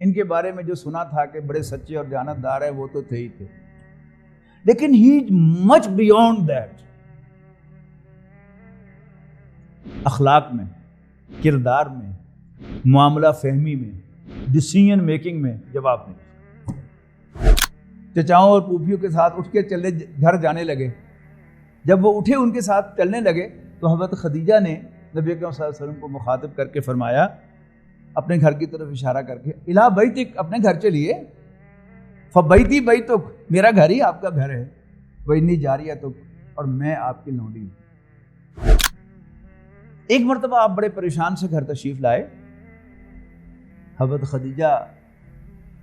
ان کے بارے میں جو سنا تھا کہ بڑے سچے اور دیانتدار ہیں وہ تو تھے ہی تھے، لیکن ہی مچ بیونڈ دیٹ، اخلاق میں، کردار میں، معاملہ فہمی میں، ڈیسیژن میکنگ میں جواب نہیں۔ چچاؤں اور پھوپھیوں کے ساتھ اٹھ کے چلے گھر جانے لگے، جب وہ اٹھے ان کے ساتھ چلنے لگے تو حضرت خدیجہ نے نبی اکرم صلی اللہ علیہ وسلم کو مخاطب کر کے فرمایا، اپنے گھر کی طرف اشارہ کر کے، الا بیتک، اپنے گھر چلیے، فبیتی بیتک، میرا گھر ہی آپ کا گھر ہے، وانی جاریتک، اور میں آپ کی لونڈی ہوں۔ ایک مرتبہ آپ بڑے پریشان سے گھر تشریف لائے، حضرت خدیجہ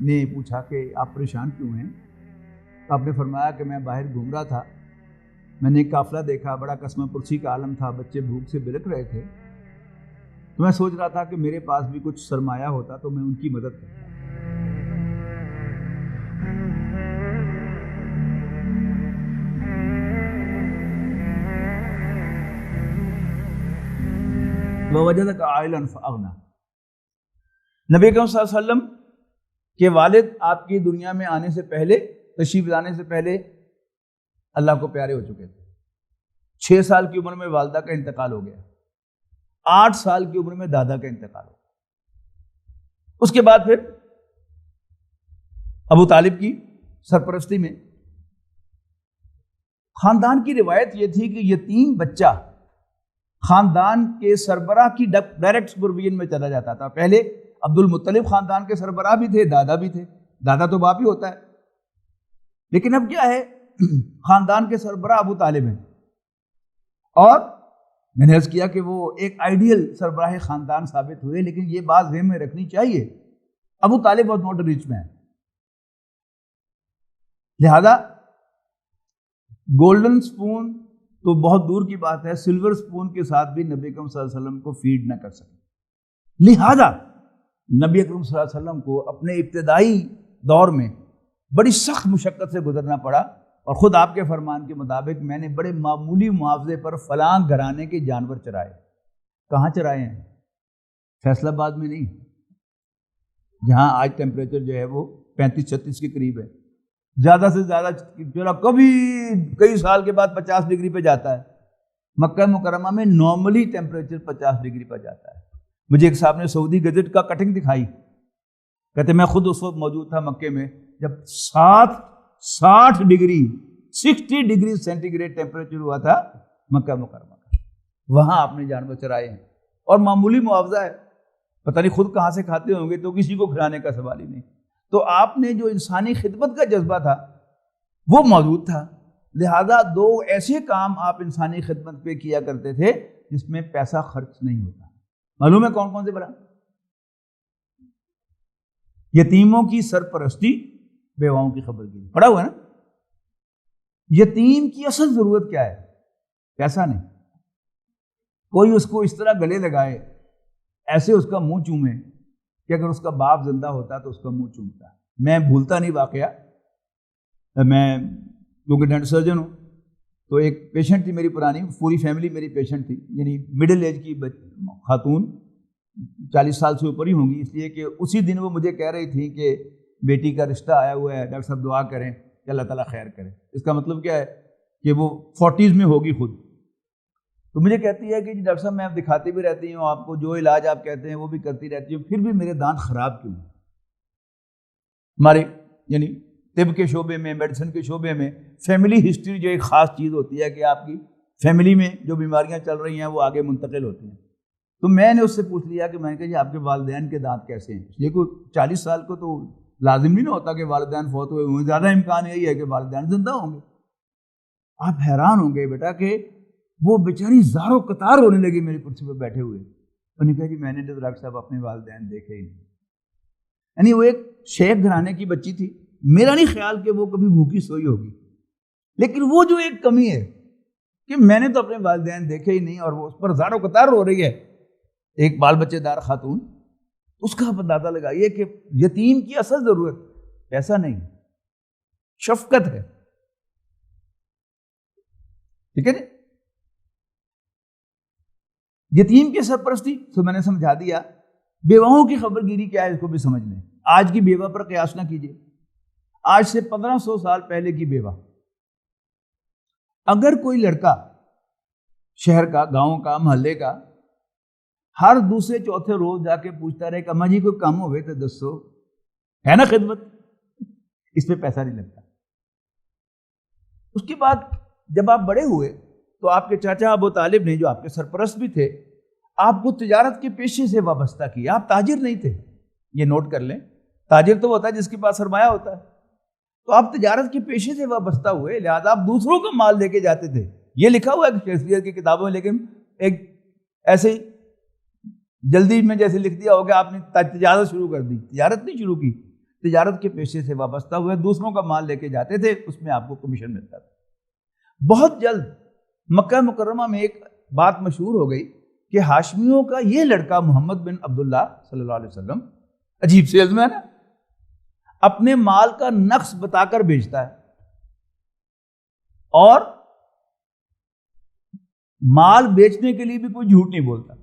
نے پوچھا کہ آپ پریشان کیوں ہیں؟ تو آپ نے فرمایا کہ میں باہر گھوم رہا تھا، میں نے ایک قافلہ دیکھا، بڑا قسمہ پرسی کا عالم تھا، بچے بھوک سے بلک رہے تھے، تو میں سوچ رہا تھا کہ میرے پاس بھی کچھ سرمایہ ہوتا تو میں ان کی مدد کرتا۔ وَوَجَدَكَ عَائِلًا فَأَغْنَىٰ، نبی اکرم صلی اللہ علیہ وسلم کے والد آپ کی دنیا میں آنے سے پہلے، تشریف لانے سے پہلے اللہ کو پیارے ہو چکے تھے۔ 6 سال کی عمر میں والدہ کا انتقال ہو گیا، 8 سال کی عمر میں دادا کا انتقال ہو گیا۔ اس کے بعد پھر ابو طالب کی سرپرستی میں خاندان کی روایت یہ تھی کہ یتیم بچہ خاندان کے سربراہ کی ڈائریکٹ سپرویژن میں چلا جاتا تھا۔ پہلے عبد المطلب خاندان کے سربراہ بھی تھے، دادا بھی تھے، دادا تو باپ ہی ہوتا ہے، لیکن اب کیا ہے، خاندان کے سربراہ ابو طالب ہیں، اور میں نے عرض کیا کہ وہ ایک آئیڈیل سربراہ خاندان ثابت ہوئے، لیکن یہ بات ذہن میں رکھنی چاہیے، ابو طالب واز ناٹ اے ریچ مین، لہذا گولڈن سپون تو بہت دور کی بات ہے، سلور سپون کے ساتھ بھی نبی اکرم صلی اللہ علیہ وسلم کو فیڈ نہ کر سکے، لہذا نبی اکرم صلی اللہ علیہ وسلم کو اپنے ابتدائی دور میں بڑی سخت مشقت سے گزرنا پڑا، اور خود آپ کے فرمان کے مطابق میں نے بڑے معمولی معاوضے پر فلاں گھرانے کے جانور چرائے۔ کہاں چرائے ہیں؟ فیصل آباد میں نہیں، جہاں آج ٹیمپریچر جو ہے وہ 35-36 کے قریب ہے، زیادہ سے زیادہ چلا کبھی کئی سال کے بعد 50 ڈگری پہ جاتا ہے۔ مکہ مکرمہ میں نارملی ٹیمپریچر 50 ڈگری پہ جاتا ہے۔ مجھے ایک صاحب نے سعودی گزٹ کا کٹنگ دکھائی، کہتے میں خود اس وقت موجود تھا مکے میں جب 60 degree 60 degree centigrade temperature ہوا تھا مکہ مکرمہ کا، وہاں آپ نے جانور چرائے ہیں، اور معمولی معاوضہ ہے، پتہ نہیں خود کہاں سے کھاتے ہوں گے، تو کسی کو کھلانے کا سوال ہی نہیں۔ تو آپ نے جو انسانی خدمت کا جذبہ تھا وہ موجود تھا، لہذا 2 ایسے کام آپ انسانی خدمت پہ کیا کرتے تھے جس میں پیسہ خرچ نہیں ہوتا۔ معلوم ہے کون کون سے بڑا؟ یتیموں کی سرپرستی، بیواؤں کی خبرگیری، پڑھا ہوا ہے نا؟ یتیم کی اصل ضرورت کیا ہے؟ پیسہ نہیں۔ کوئی اس کو اس طرح گلے لگائے، ایسے اس کا منہ چومے کہ اگر اس کا باپ زندہ ہوتا تو اس کا منہ چومتا۔ میں بھولتا نہیں واقعہ، میں کیونکہ ڈینٹل سرجن ہوں، تو ایک پیشنٹ تھی میری پرانی، پوری فیملی میری پیشنٹ تھی، یعنی مڈل ایج کی خاتون، 40 سال سے اوپر ہی ہوں گی، اس لیے کہ اسی دن وہ مجھے کہہ رہی تھی کہ بیٹی کا رشتہ آیا ہوا ہے، ڈاکٹر صاحب دعا کریں کہ اللہ تعالیٰ خیر کرے۔ اس کا مطلب کیا ہے کہ وہ 40s میں ہوگی خود، تو مجھے کہتی ہے کہ جی ڈاکٹر صاحب میں اب دکھاتی بھی رہتی ہوں آپ کو، جو علاج آپ کہتے ہیں وہ بھی کرتی رہتی ہوں، پھر بھی میرے دانت خراب کیوں ہیں؟ ہمارے یعنی طب کے شعبے میں، میڈیسن کے شعبے میں فیملی ہسٹری جو ایک خاص چیز ہوتی ہے کہ آپ کی فیملی میں جو بیماریاں چل رہی ہیں وہ آگے منتقل ہوتی ہیں۔ تو میں نے اس سے پوچھ لیا کہ میں نے کہا جی آپ کے والدین کے دانت کیسے ہیں؟ یہ کوئی 40 سال کو تو لازم نہیں نہ ہوتا کہ والدین فوت ہوئے ہوں، زیادہ امکان یہی ہے کہ والدین زندہ ہوں گے۔ آپ حیران ہوں گے بیٹا کہ وہ بیچاری زاروں قطار ہونے لگی میری کرسی پہ بیٹھے ہوئے، انہوں نے کہا جی میں نے تو ڈاکٹر صاحب اپنے والدین دیکھے ہی نہیں۔ یعنی وہ ایک شیخ گھرانے کی بچی تھی، میرا نہیں خیال کہ وہ کبھی بھوکی سوئی ہوگی، لیکن وہ جو ایک کمی ہے کہ میں نے تو اپنے والدین دیکھے ہی نہیں، اور وہ اس پر زاروں قطار ہو رہی ہے، ایک بال بچے دار خاتون، اس کا آپ اندازہ لگائیے کہ یتیم کی اصل ضرورت پیسہ نہیں، شفقت ہے، ٹھیک ہے نا؟ یتیم کی سرپرستی تو میں نے سمجھا دیا، بیواؤں کی خبرگیری کیا ہے اس کو بھی سمجھ لیں۔ آج کی بیوہ پر قیاس نہ کیجیے، آج سے 1500 سال پہلے کی بیوہ. اگر کوئی لڑکا شہر کا، گاؤں کا، محلے کا ہر دوسرے چوتھے روز جا کے پوچھتا رہے کہ اماں جی کوئی کام ہوئے تو دسو، ہے نا خدمت، اس پہ پیسہ نہیں لگتا. اس کے بعد جب آپ بڑے ہوئے تو آپ کے چاچا ابو طالب نے، جو آپ کے سرپرست بھی تھے، آپ کو تجارت کے پیشے سے وابستہ کیا. آپ تاجر نہیں تھے، یہ نوٹ کر لیں. تاجر تو ہوتا ہے جس کے پاس سرمایہ ہوتا ہے. تو آپ تجارت کے پیشے سے وابستہ ہوئے، لہذا آپ دوسروں کا مال لے کے جاتے تھے. یہ لکھا ہوا ہے شیکسپیئر کی کتابوں میں، لیکن ایک ایسے ہی جلدی میں جیسے لکھ دیا ہو کہ آپ نے تجارت شروع کر دی. تجارت نہیں شروع کی، تجارت کے پیشے سے وابستہ ہوئے، دوسروں کا مال لے کے جاتے تھے، اس میں آپ کو کمیشن ملتا تھا. بہت جلد مکہ مکرمہ میں ایک بات مشہور ہو گئی کہ ہاشمیوں کا یہ لڑکا محمد بن عبداللہ صلی اللہ علیہ وسلم، عجیب سیلز مین ہے، اپنے مال کا نقص بتا کر بیچتا ہے اور مال بیچنے کے لیے بھی کوئی جھوٹ نہیں بولتا.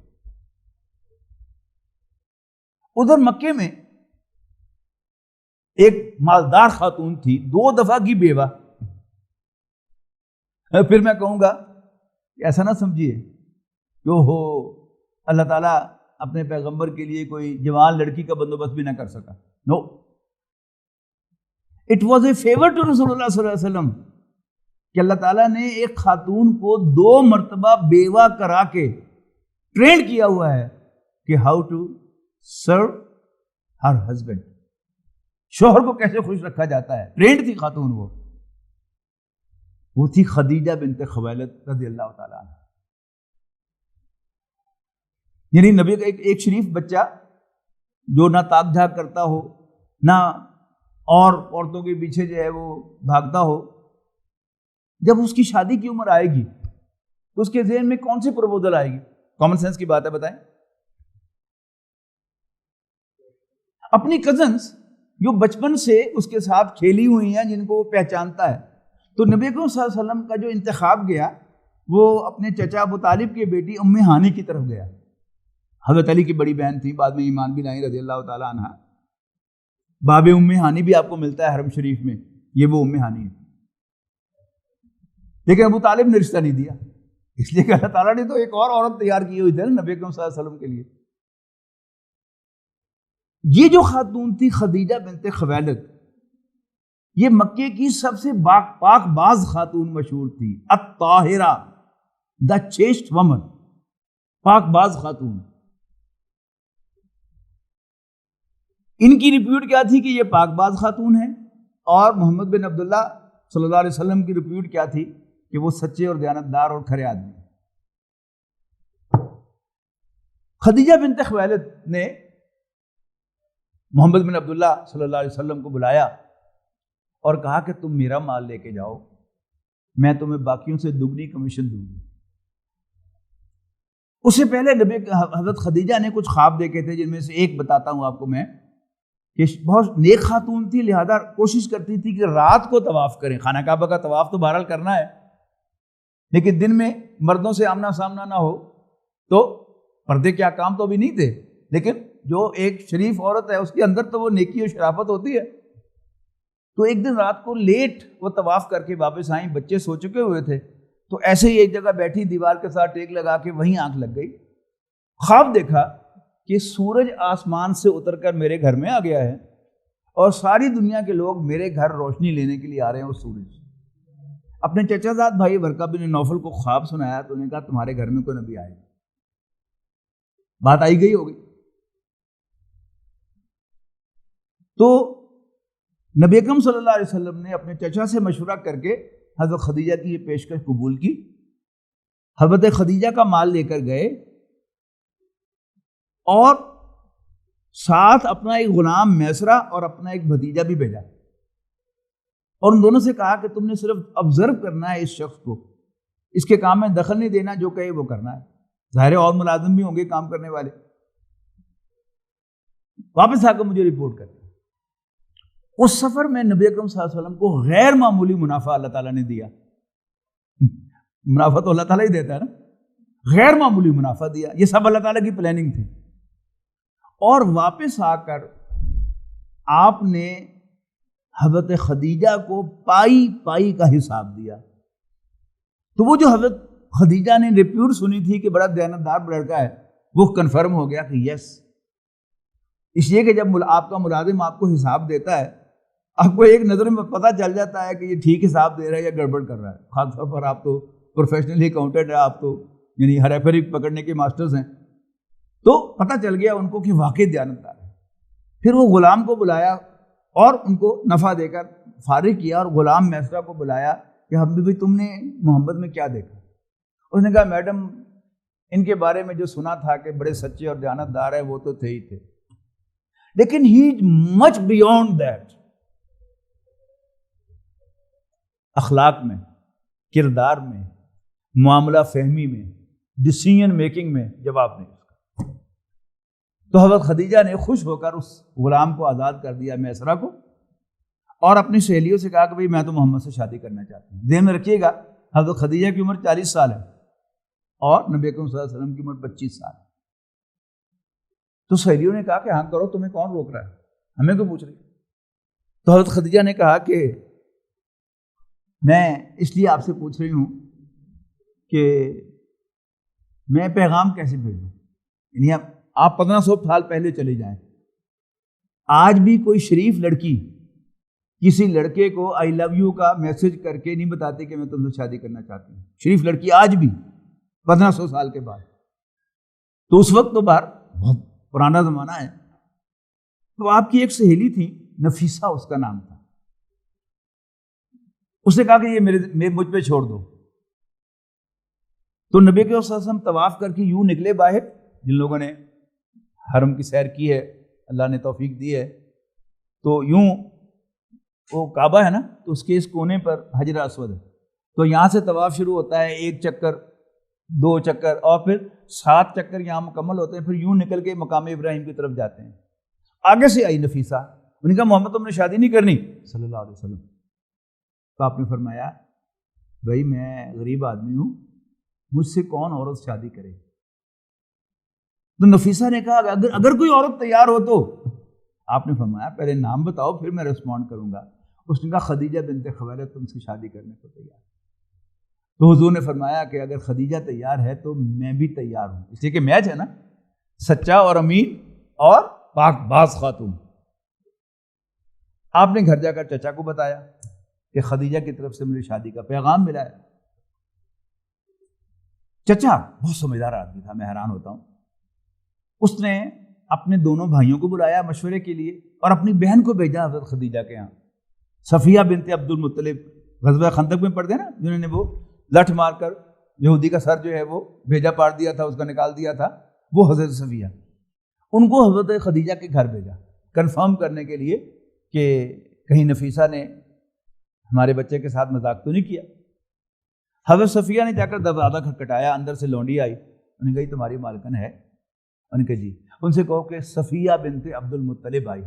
ادھر مکے میں ایک مالدار خاتون تھی، 2 دفعہ کی بیوہ. پھر میں کہوں گا کہ ایسا نہ سمجھیے کہ ہو اللہ تعالیٰ اپنے پیغمبر کے لیے کوئی جوان لڑکی کا بندوبست بھی نہ کر سکا. No, it was a favour to Rasul Allah صلی اللہ علیہ وسلم کہ اللہ تعالیٰ نے ایک خاتون کو 2 مرتبہ بیوہ کرا کے ٹرین کیا ہوا ہے کہ how to serve her husband, شوہر کو کیسے خوش رکھا جاتا ہے. ٹرینڈ تھی خاتون، وہ تھی خدیجہ بنت خویلد رضی اللہ تعالیٰ عنہ. یعنی نبی کا ایک شریف بچہ جو نہ تاک جھاک کرتا ہو، نہ اور عورتوں کے پیچھے جو ہے وہ بھاگتا ہو، جب اس کی شادی کی عمر آئے گی تو اس کے ذہن میں کون سی پروپوزل آئے گی؟ کامن سینس کی بات ہے، بتائیں. اپنی کزنس جو بچپن سے اس کے ساتھ کھیلی ہوئی ہیں، جن کو وہ پہچانتا ہے. تو نبی اکرم صلی اللہ علیہ وسلم کا جو انتخاب گیا وہ اپنے چچا ابو طالب کی بیٹی ام ہانی کی طرف گیا. حضرت علی کی بڑی بہن تھی، بعد میں ایمان بھی لائی رضی اللہ تعالیٰ عنہ. باب ام ہانی بھی آپ کو ملتا ہے حرم شریف میں، یہ وہ ام ہانی ہے. لیکن ابو طالب نے رشتہ نہیں دیا، اس لیے کہ اللہ تعالیٰ نے تو ایک اور عورت تیار کی ہوئی تھی نبی اکرم صلی اللہ علیہ وسلم کے لیے. یہ جو خاتون تھی خدیجہ بنت خویلد، یہ مکے کی سب سے پاک باز خاتون مشہور تھی. الطاہرہ، دا چیسٹ ومن، پاک باز خاتون. ان کی ریپیوٹ کیا تھی کہ یہ پاک باز خاتون ہے، اور محمد بن عبداللہ صلی اللہ علیہ وسلم کی ریپیوٹ کیا تھی کہ وہ سچے اور دیانتدار اور کھرے آدمی. خدیجہ بنت خویلد نے محمد بن عبداللہ صلی اللہ علیہ وسلم کو بلایا اور کہا کہ تم میرا مال لے کے جاؤ، میں تمہیں باقیوں سے دگنی کمیشن دوں گی. اس سے پہلے حضرت خدیجہ نے کچھ خواب دیکھے تھے، جن میں سے ایک بتاتا ہوں آپ کو میں، کہ بہت نیک خاتون تھی، لہذا کوشش کرتی تھی کہ رات کو طواف کریں. خانہ کعبہ کا طواف تو بہرحال کرنا ہے، لیکن دن میں مردوں سے آمنا سامنا نہ ہو. تو پردے کے احکام تو ابھی نہیں تھے، لیکن جو ایک شریف عورت ہے اس کے اندر تو وہ نیکی اور شرافت ہوتی ہے. تو ایک دن رات کو لیٹ وہ طواف کر کے واپس آئیں، بچے سو چکے ہوئے تھے. تو ایسے ہی ایک جگہ بیٹھی دیوار کے ساتھ ٹیک لگا کے وہیں آنکھ لگ گئی. خواب دیکھا کہ سورج آسمان سے اتر کر میرے گھر میں آ گیا ہے اور ساری دنیا کے لوگ میرے گھر روشنی لینے کے لیے آ رہے ہیں اس سورج سے. اپنے چچا زاد بھائی ورقہ بن نوفل کو خواب سنایا تو انہوں نے کہا تمہارے گھر میں کوئی نبی آئے گا. بات آئی گئی ہوگی. تو نبی اکرم صلی اللہ علیہ وسلم نے اپنے چچا سے مشورہ کر کے حضرت خدیجہ کی یہ پیشکش قبول کی. حضرت خدیجہ کا مال لے کر گئے اور ساتھ اپنا ایک غلام میسرہ اور اپنا ایک بھتیجا بھی بھیجا، اور ان دونوں سے کہا کہ تم نے صرف آبزرو کرنا ہے اس شخص کو، اس کے کام میں دخل نہیں دینا، جو کہے وہ کرنا ہے. ظاہر اور ملازم بھی ہوں گے کام کرنے والے. واپس آ کر مجھے رپورٹ کریں. اس سفر میں نبی اکرم صلی اللہ علیہ وسلم کو غیر معمولی منافع اللہ تعالیٰ نے دیا. منافع تو اللہ تعالیٰ ہی دیتا ہے نا، غیر معمولی منافع دیا. یہ سب اللہ تعالیٰ کی پلاننگ تھی. اور واپس آ کر آپ نے حضرت خدیجہ کو پائی پائی کا حساب دیا. تو وہ جو حضرت خدیجہ نے رپورٹ سنی تھی کہ بڑا دیانتدار لڑکا ہے، وہ کنفرم ہو گیا کہ یس. اس لیے کہ جب آپ کا ملازم آپ کو حساب دیتا ہے، آپ کو ایک نظر میں پتہ چل جاتا ہے کہ یہ ٹھیک حساب دے رہا ہے یا گڑبڑ کر رہا ہے. خاص طور پر آپ تو پروفیشنلی اکاؤنٹنٹ ہے، آپ تو یعنی ہر ایفری پکڑنے کے ماسٹرز ہیں، تو پتہ چل گیا ان کو کہ واقعی دیانتدار ہے. پھر وہ غلام کو بلایا اور ان کو نفع دے کر فارغ کیا، اور غلام میسرہ کو بلایا کہ ہم بھی تم نے محمد میں کیا دیکھا؟ اس نے کہا میڈم ان کے بارے میں جو سنا تھا کہ بڑے سچے اور دیانتدار ہیں وہ تو تھے ہی تھے، لیکن ہی مچ بیونڈ دیٹ. اخلاق میں، کردار میں، معاملہ فہمی میں، ڈیسیژن میکنگ میں جواب نہیں. تو حضرت خدیجہ نے خوش ہو کر اس غلام کو آزاد کر دیا میسرہ کو، اور اپنی سہیلیوں سے کہا کہ بھئی میں تو محمد سے شادی کرنا چاہتی ہوں. ذہن میں رکھیے گا حضرت خدیجہ کی عمر 40 سال ہے اور نبی اکرم صلی اللہ علیہ وسلم کی عمر 25 سال ہے. تو سہیلیوں نے کہا کہ ہاں کرو، تمہیں کون روک رہا ہے، ہمیں کیوں پوچھ رہی؟ تو حضرت خدیجہ نے کہا کہ میں اس لیے آپ سے پوچھ رہی ہوں کہ میں پیغام کیسے بھیجوں. یعنی آپ 1500 سال پہلے چلے جائیں، آج بھی کوئی شریف لڑکی کسی لڑکے کو آئی لو یو کا میسج کر کے نہیں بتاتی کہ میں تم سے شادی کرنا چاہتی ہوں. شریف لڑکی آج بھی 1500 سال کے بعد. تو اس وقت تو باہر بہت پرانا زمانہ ہے. تو آپ کی ایک سہیلی تھی نفیسہ اس کا نام تھا، اس نے کہا کہ یہ مجھ پہ چھوڑ دو. تو نبی کے صلی اللہ علیہ وسلم طواف کر کے یوں نکلے باہر. جن لوگوں نے حرم کی سیر کی ہے، اللہ نے توفیق دی ہے، تو یوں وہ کعبہ ہے نا، تو اس کے اس کونے پر حجر اسود ہے. تو یہاں سے طواف شروع ہوتا ہے، 1 چکر 2 چکر اور پھر 7 چکر یہاں مکمل ہوتے ہیں. پھر یوں نکل کے مقام ابراہیم کی طرف جاتے ہیں. آگے سے آئی نفیسہ، انہوں نے کہا محمد تم نے شادی نہیں کرنی صلی اللہ علیہ وسلم. تو آپ نے فرمایا بھائی میں غریب آدمی ہوں، مجھ سے کون عورت شادی کرے؟ تو نفیسہ نے کہا اگر کوئی عورت تیار ہو تو. آپ نے فرمایا پہلے نام بتاؤ پھر میں ریسپونڈ کروں گا. اس نے کہا خدیجہ بنت خویلد تم سے شادی کرنے کو تیار. تو حضور نے فرمایا کہ اگر خدیجہ تیار ہے تو میں بھی تیار ہوں. اس لیے کہ میچ ہے نا، سچا اور امین اور پاک باز خاتون. آپ نے گھر جا کر چچا کو بتایا کہ خدیجہ کی طرف سے مجھے شادی کا پیغام ملا ہے. چچا بہت سمجھدار آدمی تھا، میں حیران ہوتا ہوں. اس نے اپنے دونوں بھائیوں کو بلایا مشورے کے لیے اور اپنی بہن کو بھیجا حضرت خدیجہ کے ہاں. صفیہ بنت عبد المطلب، غزوہ خندق میں پڑھتے ہیں نا، جنہوں نے وہ لٹھ مار کر یہودی کا سر جو ہے وہ بھیجا پاڑ دیا تھا، اس کا نکال دیا تھا، وہ حضرت صفیہ. ان کو حضرت خدیجہ کے گھر بھیجا کنفرم کرنے کے لیے کہ کہیں نفیسہ نے ہمارے بچے کے ساتھ مذاق تو نہیں کیا. حضرت صفیہ نے جا کر دروازہ کھٹکھٹایا، اندر سے لونڈی آئی. انہوں نے کہا تمہاری مالکن ہے؟ انہوں نے کہا جی. ان سے کہو کہ صفیہ بنت عبد المطلب آئی.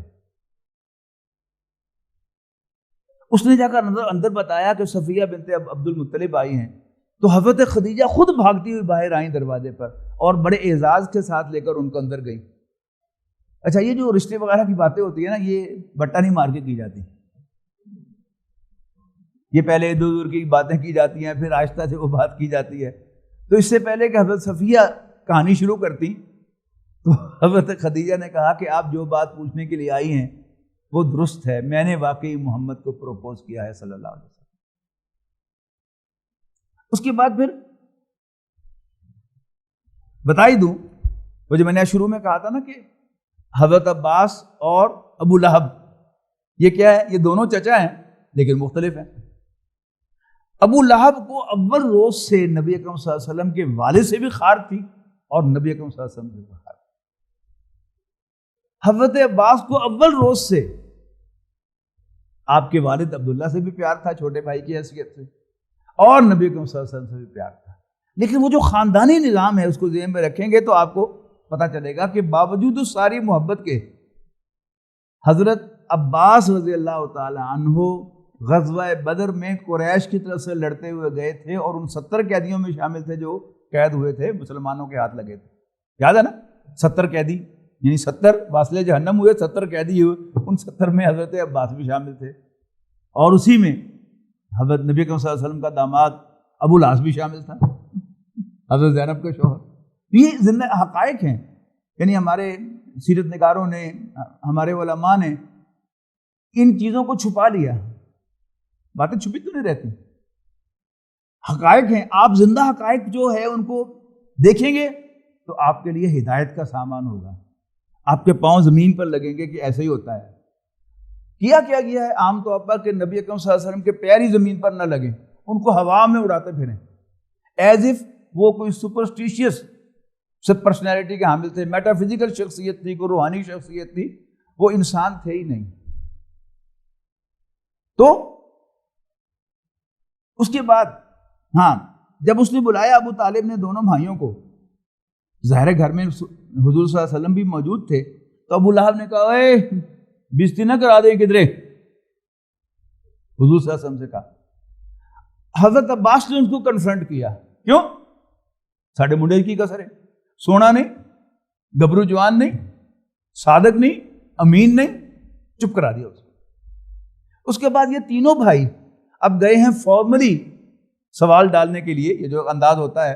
اس نے جا کر اندر بتایا کہ صفیہ بنت عبد المطلب آئی ہیں. تو حضرت خدیجہ خود بھاگتی ہوئی باہر آئیں دروازے پر اور بڑے اعزاز کے ساتھ لے کر ان کو اندر گئیں. اچھا یہ جو رشتے وغیرہ کی باتیں ہوتی ہیں نا، یہ بٹا نہیں مار کے کی جاتی. یہ پہلے دور کی باتیں کی جاتی ہیں، پھر آہستہ سے وہ بات کی جاتی ہے. تو اس سے پہلے کہ حضرت صفیہ کہانی شروع کرتی تو حضرت خدیجہ نے کہا کہ آپ جو بات پوچھنے کے لیے آئی ہیں وہ درست ہے، میں نے واقعی محمد کو پروپوز کیا ہے صلی اللہ علیہ وسلم. اس کے بعد پھر بتا ہی دوں، وہ جو میں نے شروع میں کہا تھا نا کہ حضرت عباس اور ابو لہب یہ کیا ہے، یہ دونوں چچا ہیں لیکن مختلف ہیں. ابو لہب کو اول روز سے نبی اکرم صلی اللہ علیہ وسلم کے والد سے بھی خار تھی اور نبی اکرم صلی اللہ علیہ وسلم سے بھی خار تھی. حضرت عباس کو اول روز سے آپ کے والد عبداللہ سے بھی پیار تھا چھوٹے بھائی کی حیثیت سے، اور نبی اکرم صلی اللہ علیہ وسلم سے بھی پیار تھا. لیکن وہ جو خاندانی نظام ہے اس کو ذہن میں رکھیں گے تو آپ کو پتہ چلے گا کہ باوجود اس ساری محبت کے حضرت عباس رضی اللہ تعالی عنہ غزوہ بدر میں قریش کی طرف سے لڑتے ہوئے گئے تھے اور ان 70 قیدیوں میں شامل تھے جو قید ہوئے تھے، مسلمانوں کے ہاتھ لگے تھے. یاد ہے نا 70 قیدی یعنی 70 واصلے جہنم ہوئے، 70 قیدی ہوئے، ان 70 میں حضرت عباس بھی شامل تھے، اور اسی میں حضرت نبی کریم صلی اللہ علیہ وسلم کا داماد ابو العاص بھی شامل تھا، حضرت زینب کا شوہر۔ یہ زندہ حقائق ہیں، یعنی ہمارے سیرت نگاروں نے، ہمارے علماء نے ان چیزوں کو چھپا لیا، باتیں چھپی تو نہیں رہتی، حقائق ہیں۔ آپ زندہ حقائق جو ہے ان کو دیکھیں گے تو آپ کے لیے ہدایت کا سامان ہوگا، آپ کے پاؤں زمین پر لگیں گے کہ ایسا ہی ہوتا ہے۔ کیا گیا ہے عام طور پر کہ نبی اکرم صلی اللہ علیہ وسلم کے پیر ہی زمین پر نہ لگیں، ان کو ہوا میں اڑاتے پھریں، ایز اف وہ کوئی سپرسٹیشیس پرسنالٹی کے حامل تھے، میٹا فزیکل شخصیت تھی، کوئی روحانی شخصیت تھی، وہ انسان تھے ہی نہیں۔ تو اس کے بعد جب اس نے بلایا ابو طالب نے دونوں بھائیوں کو، ظاہر گھر میں حضور صلی اللہ علیہ وسلم بھی موجود تھے، تو ابو لہب نے کہا اے بےزتی نہ کرا دیں کدھرے، حضور صلی اللہ علیہ وسلم سے کہا۔ حضرت عباس نے ان کو کنفرنٹ کیا، کیوں؟ ساڑھے منڈے کی کسر ہے، سونا نہیں، گبرو جوان نہیں، صادق نہیں، امین نہیں، چپ کرا دیا اس کو۔ اس کے بعد یہ تینوں بھائی اب گئے ہیں فارملی سوال ڈالنے کے لیے، یہ جو انداز ہوتا ہے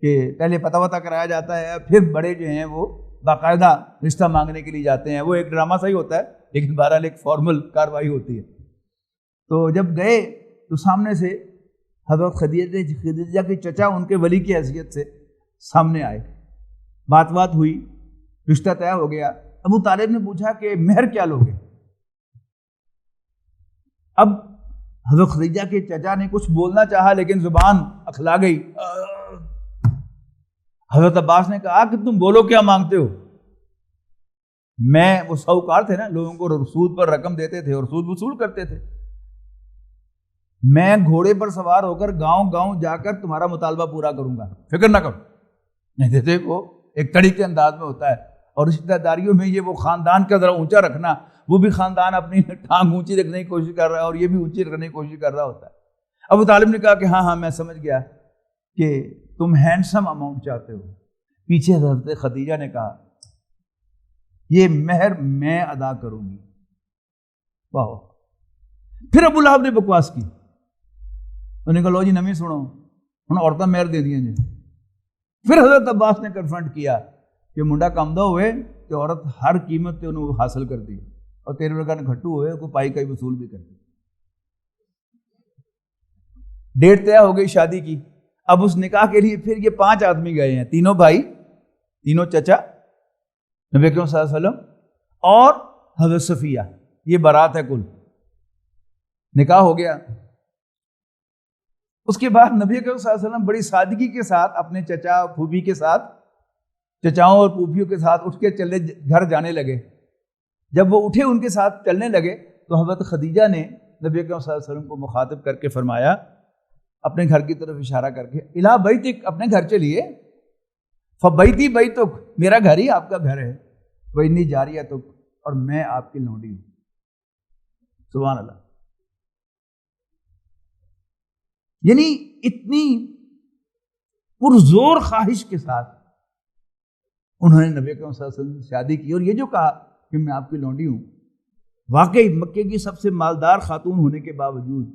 کہ پہلے پتہ وتہ کرایا جاتا ہے، پھر بڑے جو ہیں وہ باقاعدہ رشتہ مانگنے کے لیے جاتے ہیں، وہ ایک ڈرامہ سا ہی ہوتا ہے لیکن بہرحال ایک فارمل کاروائی ہوتی ہے۔ تو جب گئے تو سامنے سے حضرت خدیجہ کے چچا ان کے ولی کی حیثیت سے سامنے آئے، بات ہوئی، رشتہ طے ہو گیا۔ ابو طالب نے پوچھا کہ مہر کیا لوگے؟ اب حضرت خدیجہ کے چچا نے کچھ بولنا چاہا لیکن زبان اکھلا گئی۔ حضرت عباس نے کہا کہ تم بولو کیا مانگتے ہو؟ میں، وہ ساہوکار تھے نا، لوگوں کو سود پر رقم دیتے تھے اور سود وصول کرتے تھے، میں گھوڑے پر سوار ہو کر گاؤں گاؤں جا کر تمہارا مطالبہ پورا کروں گا، فکر نہ کرو۔ نہیں دیتے کو ایک کڑی کے انداز میں ہوتا ہے، اور رشتہ داریوں میں یہ وہ خاندان کا ذرا اونچا رکھنا، وہ بھی خاندان اپنی ٹانگ اونچی رکھنے کی کوشش کر رہا ہے اور یہ بھی اونچی رکھنے کی کوشش کر رہا ہوتا ہے۔ ابو طالب نے کہا کہ ہاں میں سمجھ گیا کہ تم ہینڈسم اماؤنٹ چاہتے ہو۔ پیچھے حضرت خدیجہ نے کہا یہ مہر میں ادا کروں گی۔ واہ! پھر ابو لہب نے بکواس کی، انہوں نے کہا لو جی نمی سنو، ہن عورتیں مہر دے دیا جی۔ پھر حضرت عباس نے کنفرنٹ کیا کہ منڈا کمدہ ہوئے کہ عورت ہر قیمت تے انہوں حاصل کر دی، اور تیرے ورگا نے گھٹو ہوئے کو پائی کا ہی وصول بھی کر دی۔ ڈیٹ طے ہو گئی شادی کی۔ اب اس نکاح کے لیے پھر یہ 5 آدمی گئے ہیں، تینوں بھائی، تینوں چچا، نبی اکرم صلی اللہ علیہ وسلم اور حضرت صفیہ، یہ بارات ہے کل۔ نکاح ہو گیا۔ اس کے بعد نبی اکرم صلی اللہ علیہ وسلم بڑی سادگی کے ساتھ اپنے چچا پھوپھی کے ساتھ، چچاؤں اور پھوپھیوں کے ساتھ اٹھ کے چلے گھر جانے لگے۔ جب وہ اٹھے ان کے ساتھ چلنے لگے تو حضرت خدیجہ نے نبی اکرم صلی اللہ علیہ وسلم کو مخاطب کر کے فرمایا، اپنے گھر کی طرف اشارہ کر کے، الا بیتک، اپنے گھر چلیے، فبیتی بیتک، میرا گھر ہی آپ کا گھر ہے، وانی جاریتک، اور میں آپ کی لونڈی ہوں۔ سبحان اللہ! یعنی اتنی پرزور خواہش کے ساتھ انہوں نے نبی اکرم صلی اللہ علیہ وسلم سے شادی کی، اور یہ جو کہا کہ میں آپ کی لونڈی ہوں، واقعی مکے کی سب سے مالدار خاتون ہونے کے باوجود،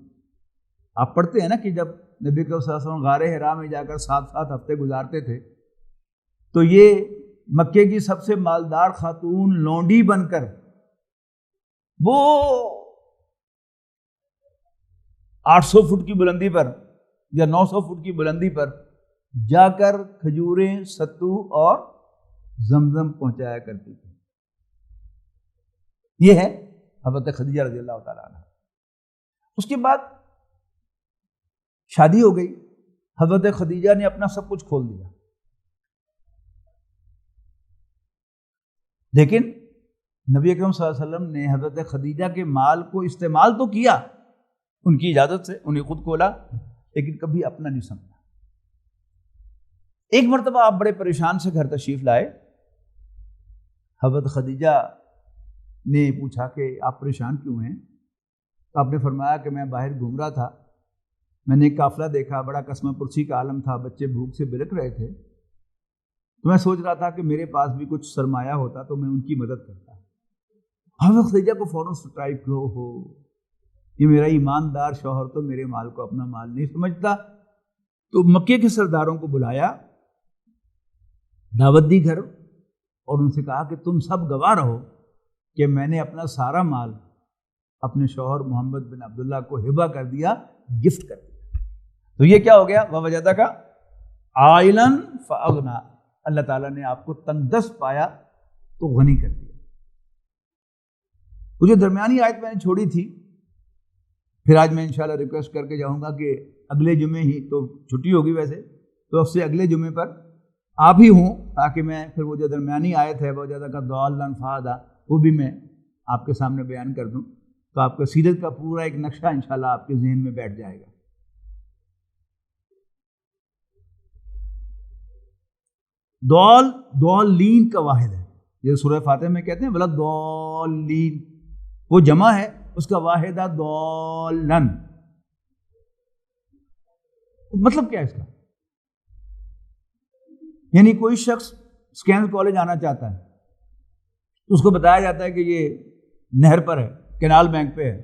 آپ پڑھتے ہیں نا کہ جب نبی اکرم صلی اللہ علیہ وسلم غار حرا میں جا کر 7 ہفتے گزارتے تھے تو یہ مکے کی سب سے مالدار خاتون لونڈی بن کر وہ 800 فٹ کی بلندی پر یا 900 فٹ کی بلندی پر جا کر کھجوریں، ستو اور زمزم پہنچایا کرتی تھی۔ یہ ہے حضرت خدیجہ رضی اللہ تعالیٰ عنہ۔ اس کے بعد شادی ہو گئی، حضرت خدیجہ نے اپنا سب کچھ کھول دیا، لیکن نبی اکرم صلی اللہ علیہ وسلم نے حضرت خدیجہ کے مال کو استعمال تو کیا ان کی اجازت سے، انہیں خود کھولا، لیکن کبھی اپنا نہیں سمجھا۔ ایک مرتبہ آپ بڑے پریشان سے گھر تشریف لائے، حضرت خدیجہ نے پوچھا کہ آپ پریشان کیوں ہیں؟ تو آپ نے فرمایا کہ میں باہر گھوم رہا تھا، میں نے ایک قافلہ دیکھا، بڑا قسمہ پرسی کا عالم تھا، بچے بھوک سے بلک رہے تھے، تو میں سوچ رہا تھا کہ میرے پاس بھی کچھ سرمایہ ہوتا تو میں ان کی مدد کرتا. حضرت خدیجہ کو فوراً سٹرائک ہو یہ میرا ایماندار شوہر تو میرے مال کو اپنا مال نہیں سمجھتا. تو مکے کے سرداروں کو بلایا, دعوت دی گھر, اور ان سے کہا کہ تم سب گواہ رہو کہ میں نے اپنا سارا مال اپنے شوہر محمد بن عبداللہ کو ہبہ کر دیا, گفٹ کر دیا. تو یہ کیا ہو گیا؟ ووجدک عائلا فاغنی, اللہ تعالیٰ نے آپ کو تنگ دست پایا تو غنی کر دیا. وہ جو درمیانی آیت میں نے چھوڑی تھی, پھر آج میں انشاءاللہ ریکویسٹ کر کے جاؤں گا کہ اگلے جمعے ہی, تو چھٹی ہوگی ویسے, تو اب سے اگلے جمعے پر آپ ہی ہوں, تاکہ میں پھر وہ جو درمیانی آیت ہے ووجدک ضالا فہدی وہ بھی میں آپ کے سامنے بیان کر دوں, تو آپ کا سیرت کا پورا ایک نقشہ انشاءاللہ آپ کے ذہن میں بیٹھ جائے گا. ضالین کا واحد ہے, یہ سورہ فاتحہ میں کہتے ہیں ولا ضالین, وہ جمع ہے, اس کا واحد ہے ضالن. مطلب کیا ہے اس کا؟ یعنی کوئی شخص سکینز کالج آنا چاہتا ہے تو اس کو بتایا جاتا ہے کہ یہ نہر پر ہے, کینال بینک پہ ہے.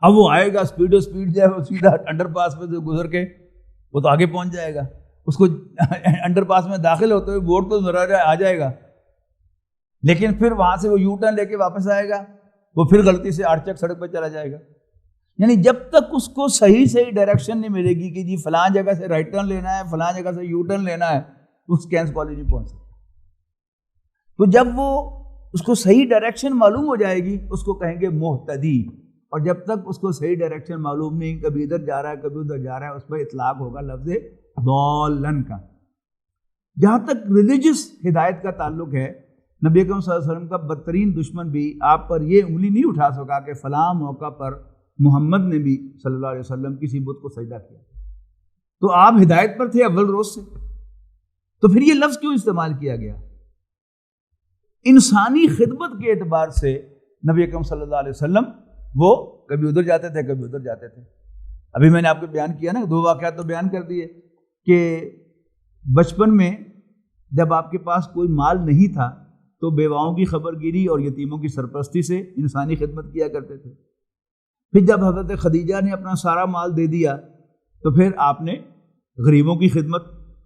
اب وہ آئے گا اسپیڈ جو ہے وہ سیدھا انڈر پاس پہ سے گزر کے وہ تو آگے پہنچ جائے گا. اس کو انڈر پاس میں داخل ہوتے ہوئے بورڈ تو نظر آ جائے گا, لیکن پھر وہاں سے وہ یو ٹرن لے کے واپس آئے گا, وہ پھر غلطی سے آرچک سڑک پہ چلا جائے گا. یعنی جب تک اس کو صحیح ڈائریکشن نہیں ملے گی کہ جی فلاں جگہ سے رائٹ ٹرن لینا ہے, فلاں جگہ سے یو ٹرن لینا ہے, اس کینس کالج نہیں پہنچ سکتا. تو جب وہ اس کو صحیح ڈائریکشن معلوم ہو جائے گی اس کو کہیں گے مہتدی, اور جب تک اس کو صحیح ڈائریکشن معلوم نہیں, کبھی ادھر جا رہا ہے کبھی ادھر جا رہا ہے, اس پر اطلاق ہوگا لفظ ضالن کا. جہاں تک ریلیجس ہدایت کا تعلق ہے, نبی اکرم صلی اللہ علیہ وسلم کا بدترین دشمن بھی آپ پر یہ انگلی نہیں اٹھا سکا کہ فلاں موقع پر محمد نے بھی صلی اللہ علیہ وسلم کسی بت کو سجدہ کیا. تو آپ ہدایت پر تھے اول روز سے, تو پھر یہ لفظ کیوں استعمال کیا گیا؟ انسانی خدمت کے اعتبار سے نبی اکرم صلی اللہ علیہ وسلم وہ کبھی ادھر جاتے تھے کبھی ادھر جاتے تھے. ابھی میں نے آپ کو بیان کیا نا, 2 واقعات تو بیان کر دیے کہ بچپن میں جب آپ کے پاس کوئی مال نہیں تھا تو بیواؤں کی خبر گیری اور یتیموں کی سرپرستی سے انسانی خدمت کیا کرتے تھے. پھر جب حضرت خدیجہ نے اپنا سارا مال دے دیا تو پھر آپ نے غریبوں کی خدمت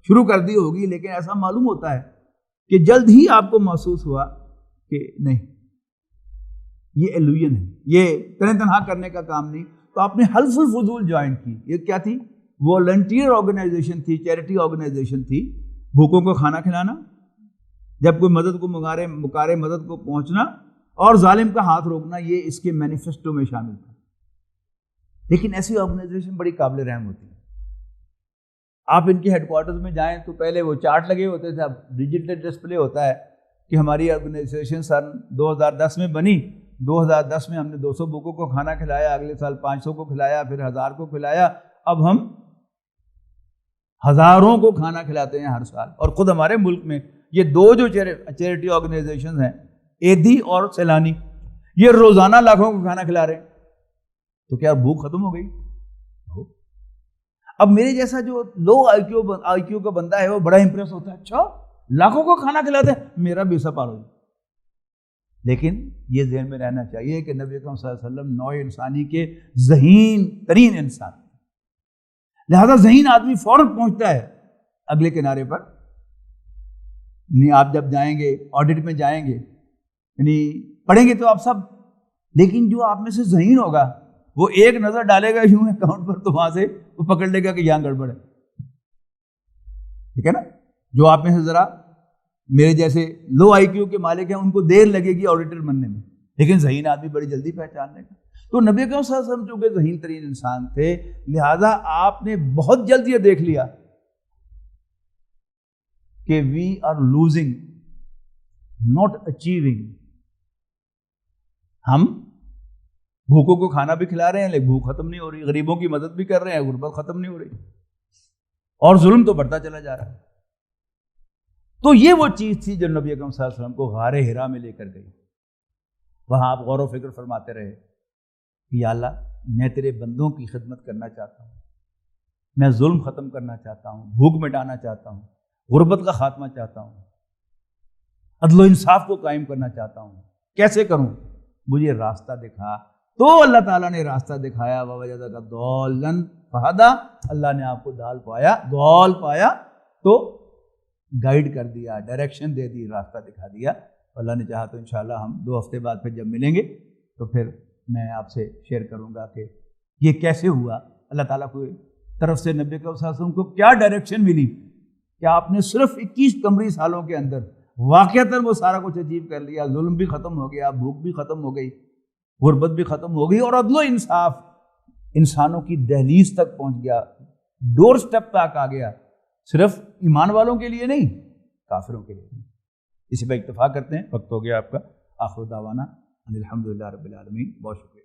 شروع کر دی ہوگی, لیکن ایسا معلوم ہوتا ہے کہ جلد ہی آپ کو محسوس ہوا کہ نہیں, یہ ایلوژن ہے, یہ تنہا کرنے کا کام نہیں. تو آپ نے حلف الفضول جوائن کی. یہ کیا تھی؟ والنٹیئر آرگنائزیشن تھی, چیریٹی آرگنائزیشن تھی. بھوکوں کو کھانا کھلانا, جب کوئی مدد کو مکارے مدد کو پہنچنا, اور ظالم کا ہاتھ روکنا, یہ اس کے مینیفیسٹو میں شامل تھا. لیکن ایسی آرگنائزیشن بڑی قابل رحم ہوتی ہے. آپ ان کے ہیڈ کوارٹرز میں جائیں تو پہلے وہ چارٹ لگے ہوتے تھے, اب ڈیجیٹل ڈسپلے ہوتا ہے کہ ہماری آرگنائزیشن سن 2010 میں بنی, 2010 میں ہم نے 200 بھوکوں کو کھانا کھلایا, اگلے سال 500 کو کھلایا, پھر 1000 کو کھلایا, اب ہم ہزاروں کو کھانا کھلاتے ہیں ہر سال. اور خود ہمارے ملک میں یہ 2 جو چیریٹی آرگنائزیشن ہیں, ایدھی اور سیلانی, یہ روزانہ لاکھوں کو کھانا کھلا رہے ہیں. تو کیا بھوک ختم ہو گئی؟ اب میرے جیسا جو لو آئی کیو کا بندہ ہے وہ بڑا امپریس ہوتا ہے, اچھا لاکھوں کو کھانا کھلاتے ہیں, میرا بھی ایسا پار ہو جائے. لیکن یہ ذہن میں رہنا چاہیے کہ نبی اکرم صلی اللہ علیہ وسلم نوع انسانی کے ذہین ترین انسان, لہذا ذہین آدمی فوراً پہنچتا ہے اگلے کنارے پر. نہیں, آپ جب جائیں گے آڈٹ میں جائیں گے, یعنی پڑھیں گے تو آپ سب, لیکن جو آپ میں سے ذہین ہوگا وہ ایک نظر ڈالے گا یوں اکاؤنٹ پر تو وہاں سے وہ پکڑ لے گا کہ یہاں گڑبڑ ہے. ٹھیک ہے نا؟ جو آپ میں سے ذرا میرے جیسے لو آئی کیو کے مالک ہیں ان کو دیر لگے گی آڈیٹر بننے میں, لیکن ذہین آدمی بڑی جلدی پہچان لے گا. تو نبی اکرم صلی اللہ علیہ وسلم چونکہ ذہین ترین انسان تھے, لہذا آپ نے بہت جلد یہ دیکھ لیا کہ we are losing not achieving. ہم بھوکوں کو کھانا بھی کھلا رہے ہیں لیکن بھوک ختم نہیں ہو رہی, غریبوں کی مدد بھی کر رہے ہیں, غربت ختم نہیں ہو رہی, اور ظلم تو بڑھتا چلا جا رہا ہے. تو یہ وہ چیز تھی جو نبی اکرم صلی اللہ علیہ وسلم کو غار حرا میں لے کر گئی. وہاں آپ غور و فکر فرماتے رہے کہ یا اللہ میں تیرے بندوں کی خدمت کرنا چاہتا ہوں, میں ظلم ختم کرنا چاہتا ہوں, بھوک مٹانا چاہتا ہوں, غربت کا خاتمہ چاہتا ہوں، عدل و انصاف کو قائم کرنا چاہتا ہوں، کیسے کروں؟ مجھے راستہ دکھا۔ تو اللہ تعالیٰ نے راستہ دکھایا، وَوَجَدَكَ ضَالًّا فَهَدَىٰ، اللہ نے آپ کو ضال پایا تو گائیڈ کر دیا، ڈائریکشن دے دی، راستہ دکھا دیا۔ اللہ نے چاہا تو انشاءاللہ ہم 2 ہفتے بعد پھر جب ملیں گے تو پھر میں آپ سے شیئر کروں گا کہ یہ کیسے ہوا، اللہ تعالیٰ کو طرف سے نبی صلی اللہ علیہ وسلم کو کیا ڈائریکشن ملی کہ آپ نے صرف 21 قمری سالوں کے اندر واقعتاً وہ سارا کچھ اچیو کر لیا، ظلم بھی ختم ہو گیا، بھوک بھی ختم ہو گئی، غربت بھی ختم ہو گئی، اور عدل و انصاف انسانوں کی دہلیز تک پہنچ گیا، ڈور سٹیپ تک آ گیا، صرف ایمان والوں کے لیے نہیں، کافروں کے لیے نہیں۔ اسی پہ اکتفا کرتے ہیں، وقت ہو گیا آپ کا۔ آخر دعوانا ان الحمدللہ رب العالمین۔ بہت شکریہ۔